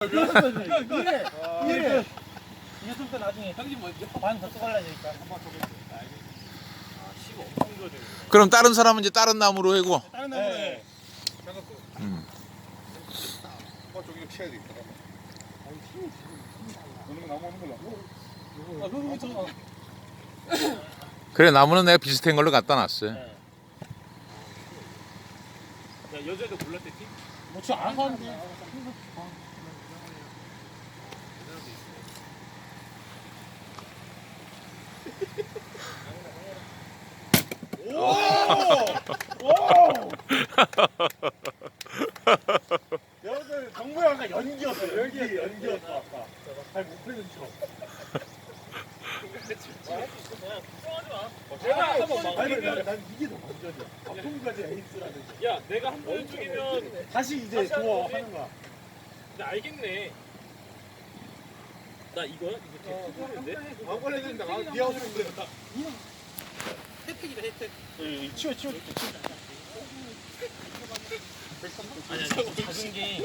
이래. 이랬을 때 나중에 형님 먼저 반더 써갈라야 되니까. 한번 더 볼게요. 아, 15 엄청 줘야 되겠네. 그럼 다른 사람은 이제 다른 나무로 해고. 다른 나무로 해. 네. 저기 쳐야 되겠다. 어느 거 나무 오는 걸로. 아, 그거 저. 그래, 나무는 내가 비슷한 걸로 갖다 놨어요. 야, 여자도 골랐대 팀? 뭐, 저 알아서 하는데. 여러분들 정보형 아까 연기였어. 여기 연기였어 아까. 잘못 풀린 척. 내가 한번 아니 난 이게 더 먼저죠. 앞통까지 에이스라는 거. 야, 내가 한 번 죽이면 다시 이제 좋아 하는 거야. 나 알겠네. 나 이거야? 이거 되게 특이한데? 안 걸려진다. 네 하우스 그랬다. 혜택이다, 혜택. 치워. 아니, 작은 게.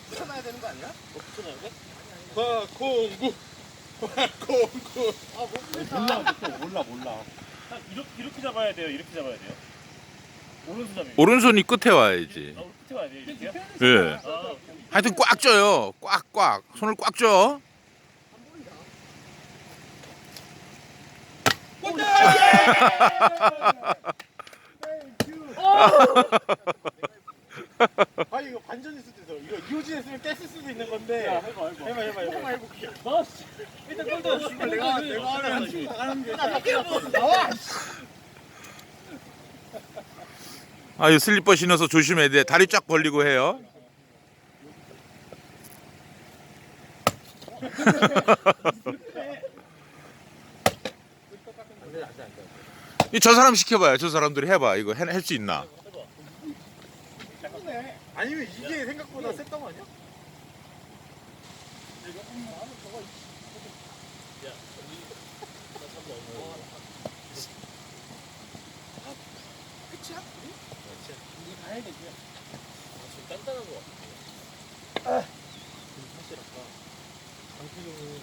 붙여놔야 되는 거 아니야? 과공구. 몰라. 이렇게 잡아야 돼요. 이렇게 잡아야 돼요. 오른손잡이. 오른손이 끝에 와야지. 아, 끝에 와야 돼요. 이렇게요? 예. 아, 하여튼 꽉 쪄요. 꽉. 손을 꽉 쪄. 아 이거 반전 있을 때서 이거 이호진 했으면 깼을 수도 있는 건데. 해봐. 해봐. 나 일단 꼴등. 내가 하는 게 나와! 아유, 슬리퍼 신어서 조심해야 돼. 다리 쫙 벌리고 해요. 저 사람 시켜봐요. 저 사람들이 해봐. 이거 할 수 있나? 아니면 이게 생각보다 셌던 거 아니야? 끝이야? 우리 가야 되지. 좀 단단한 거 같아. 사실 아까 강태경은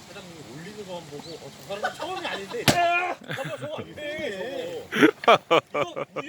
사장님이 올리는 거만 보고 저 사람은 처음이 아닌데 잠깐만, 저거 안 돼. 저거. 이거